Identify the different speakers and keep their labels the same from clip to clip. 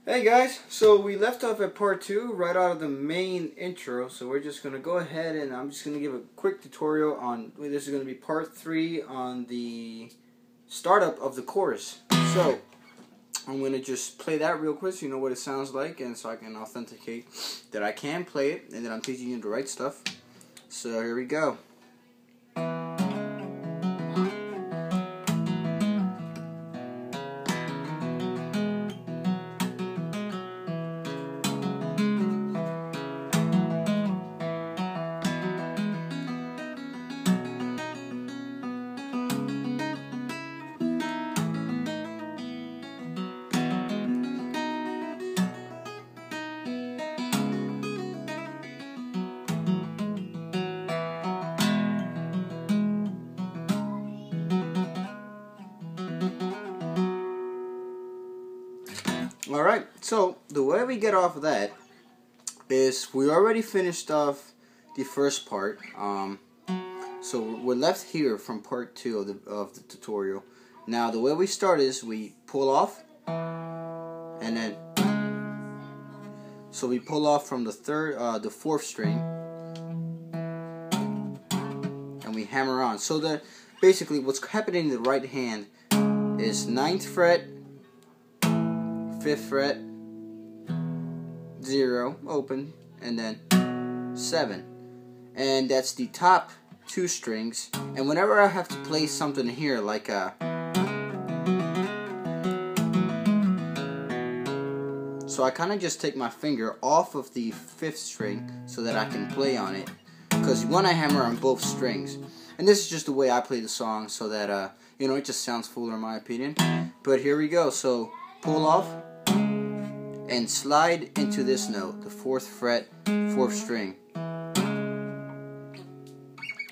Speaker 1: Hey guys, so we left off at part 2 right out of the main intro, so we're just going to go ahead and I'm just going to give a quick tutorial on, this is going to be part 3 on the startup of the chorus. So, I'm going to just play that real quick so you know what it sounds like and so I can authenticate that I can play it and that I'm teaching you the right stuff. So here we go. Alright, so the way we get off of that is we already finished off the first part. So we're left here from part 2 of the tutorial. Now the way we start is we pull off, and then so we pull off from the fourth string, and we hammer on. So that basically what's happening in the right hand is 9th fret, 5th fret, 0, open, and then 7. And that's the top 2 strings. And whenever I have to play something here, like so I kind of just take my finger off of the 5th string so that I can play on it. Because you want to hammer on both strings. And this is just the way I play the song so that, you know, it just sounds fuller in my opinion. But here we go. So pull off and slide into this note, the 4th fret, 4th string.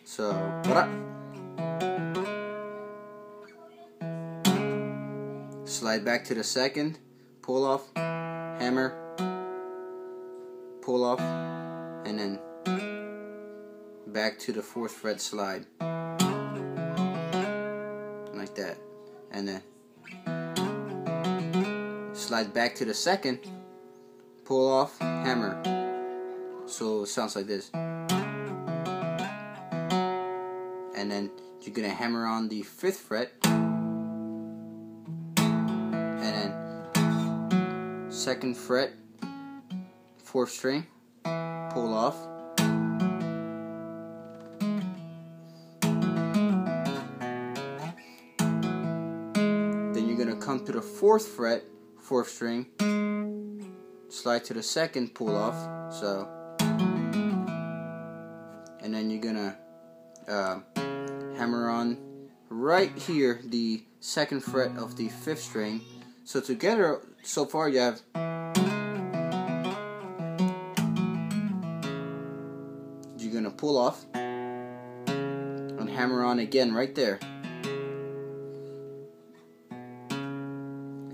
Speaker 1: So, slide back to the 2nd, pull off, hammer, pull off, and then back to the 4th fret slide. Like that. And then slide back to the 2nd, pull off, hammer. So it sounds like this. And then you're gonna hammer on the 5th fret, and then 2nd fret, 4th string, pull off. Then you're gonna come to the 4th fret, 4th string, slide to the 2nd, pull off. So, and then you're gonna hammer on right here the 2nd fret of the 5th string. So together, so far you have you're gonna pull off and hammer on again right there,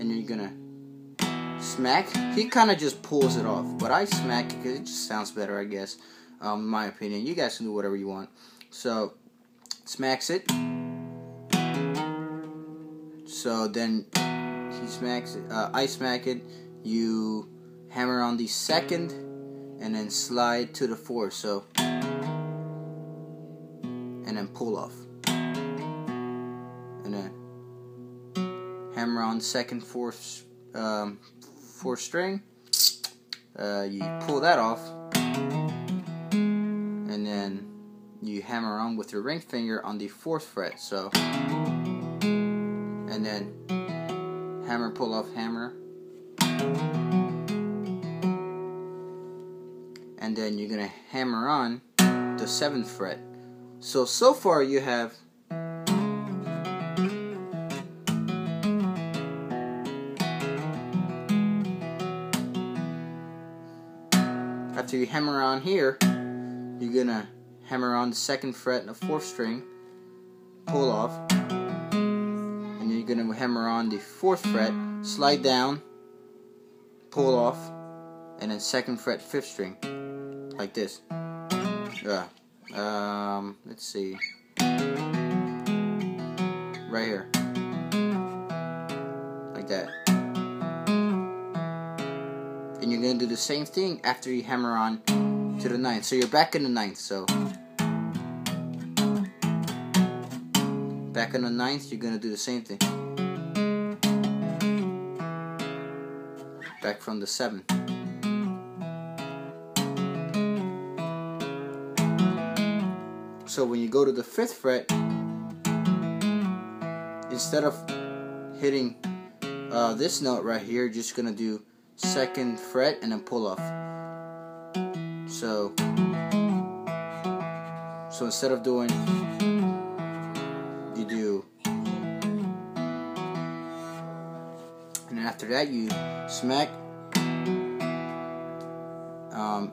Speaker 1: and you're gonna smack. He kind of just pulls it off, but I smack because it just sounds better, I guess. In my opinion, you guys can do whatever you want. So smacks it. So then he smacks it. I smack it. You hammer on the 2nd, and then slide to the 4th. So, and then pull off, and then hammer on 2nd, 4th, 4th string. You pull that off, and then you hammer on with your ring finger on the 4th fret. So, and then hammer, pull off, hammer, and then you're gonna hammer on the 7th fret. So far you have after you hammer on here, you're gonna hammer on the 2nd fret and the 4th string, pull off, and you're gonna hammer on the 4th fret, slide down, pull off, and then 2nd fret, 5th string, like this. Let's see, right here, like that. and you're gonna do the same thing after you hammer on to the 9th. So you're back in the 9th. So back in the 9th, you're gonna do the same thing. Back from the 7th. So when you go to the 5th fret, instead of hitting this note right here, you're just gonna do 2nd fret and then pull off. So instead of doing, you do, and then after that you smack,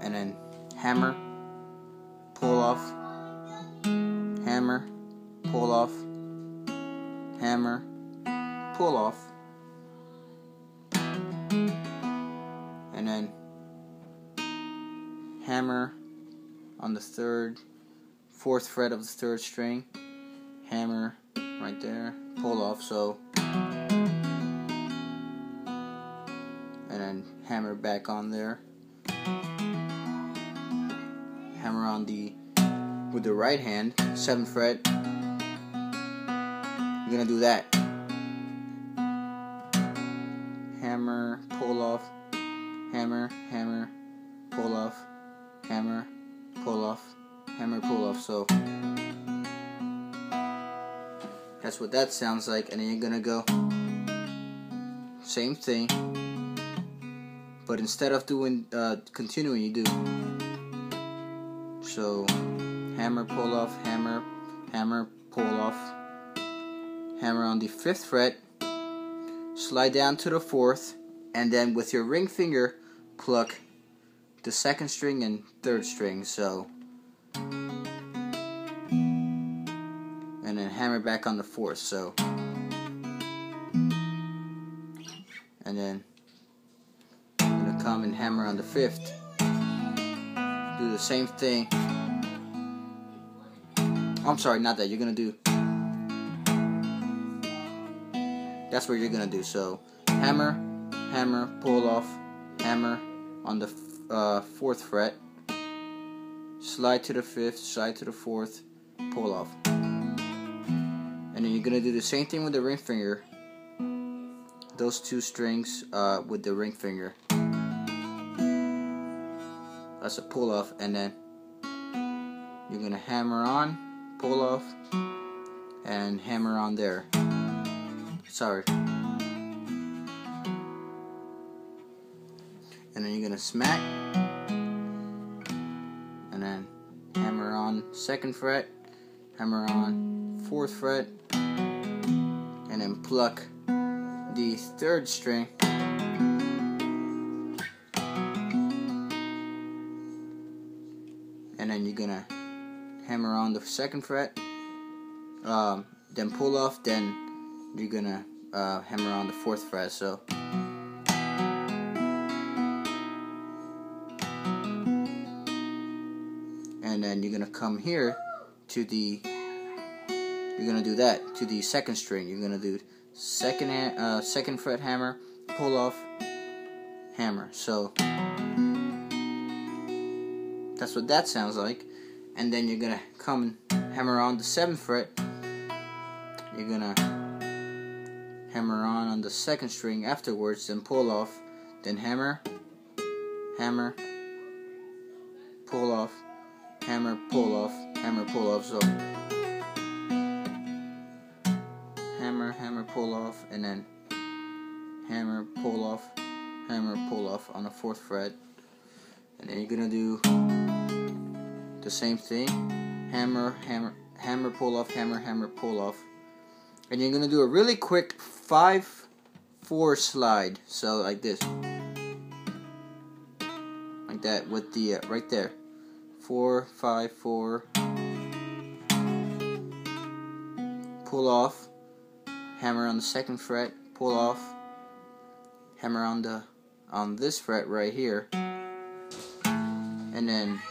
Speaker 1: and then hammer, pull off, hammer, pull off, hammer, pull off, and then hammer on the 4th fret of the 3rd string, hammer right there, pull off, so, and then hammer back on there, hammer on with the right hand, 7th fret, you're gonna do that, hammer, pull off, hammer, hammer, pull off, hammer, pull off, hammer, pull off. So that's what that sounds like. And then you're gonna go same thing, but instead of doing continuing, you do so hammer, pull off, hammer, hammer, pull off, hammer on the 5th fret, slide down to the 4th, and then with your ring finger pluck the 2nd string and 3rd string, so, and then hammer back on the 4th, so, and then I'm gonna come and hammer on the 5th, do the same thing. I'm sorry, not that, you're gonna do, that's what you're gonna do, so hammer, hammer, pull off, hammer on the 4th fret, slide to the 5th, slide to the 4th, pull off. And then you're going to do the same thing with the ring finger, those 2 strings with the ring finger. That's a pull off, and then you're going to hammer on, pull off, and hammer on there. Sorry. And then you're gonna smack, and then hammer on 2nd fret, hammer on 4th fret, and then pluck the 3rd string, and then you're gonna hammer on the 2nd fret, then pull off, then you're gonna hammer on the 4th fret, so. And then you're gonna come here to the, you're gonna do that to the 2nd string. You're gonna do 2nd fret hammer, pull off, hammer. So that's what that sounds like. And then you're gonna come and hammer on the 7th fret. You're gonna hammer on the 2nd string afterwards, then pull off, then hammer, hammer, pull off, hammer, pull off, hammer, pull off. So hammer, hammer, pull off, and then hammer, pull off, hammer, pull off on the 4th fret. And then you're gonna do the same thing, hammer, hammer, hammer, pull off, hammer, hammer, pull off. And you're gonna do a really quick 5/4 slide, so like this, like that, with the right there, 4 5 4, pull off, hammer on the 2nd fret, pull off, hammer on this fret right here, and then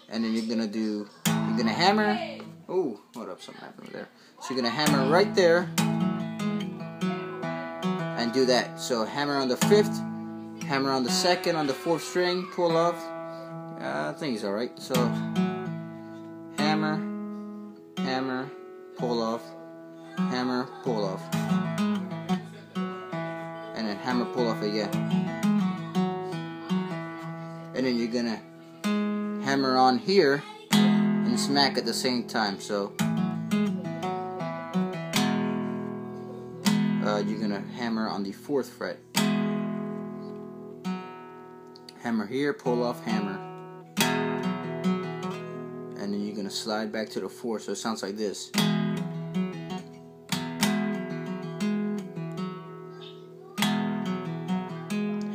Speaker 1: you're gonna hammer. Oh, hold up, something happened over there. So you're gonna hammer right there and do that. So hammer on the 5th, hammer on the second, on the fourth string, pull off. I think it's alright. So hammer, hammer, pull off, hammer, pull off, and then hammer, pull off again. And then you're gonna hammer on here and smack at the same time. So you're gonna hammer on the 4th fret. Hammer here, pull off, hammer. And then you're gonna slide back to the 4th, so it sounds like this.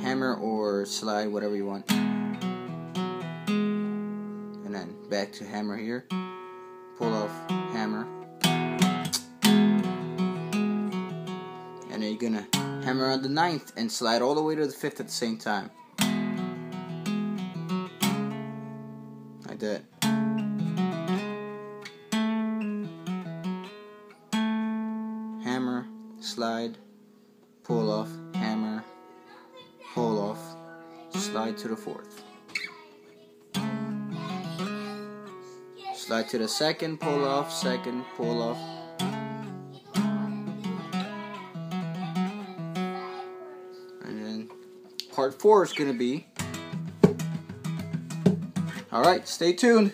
Speaker 1: Hammer or slide, whatever you want. And then back to hammer here, pull off, hammer. And then you're gonna hammer on the 9th and slide all the way to the 5th at the same time. Like that. Hammer, slide, pull off, hammer, pull off, slide to the 4th. Slide to the 2nd, pull off, 2nd, pull off. And then part 4 is going to be... Alright, stay tuned.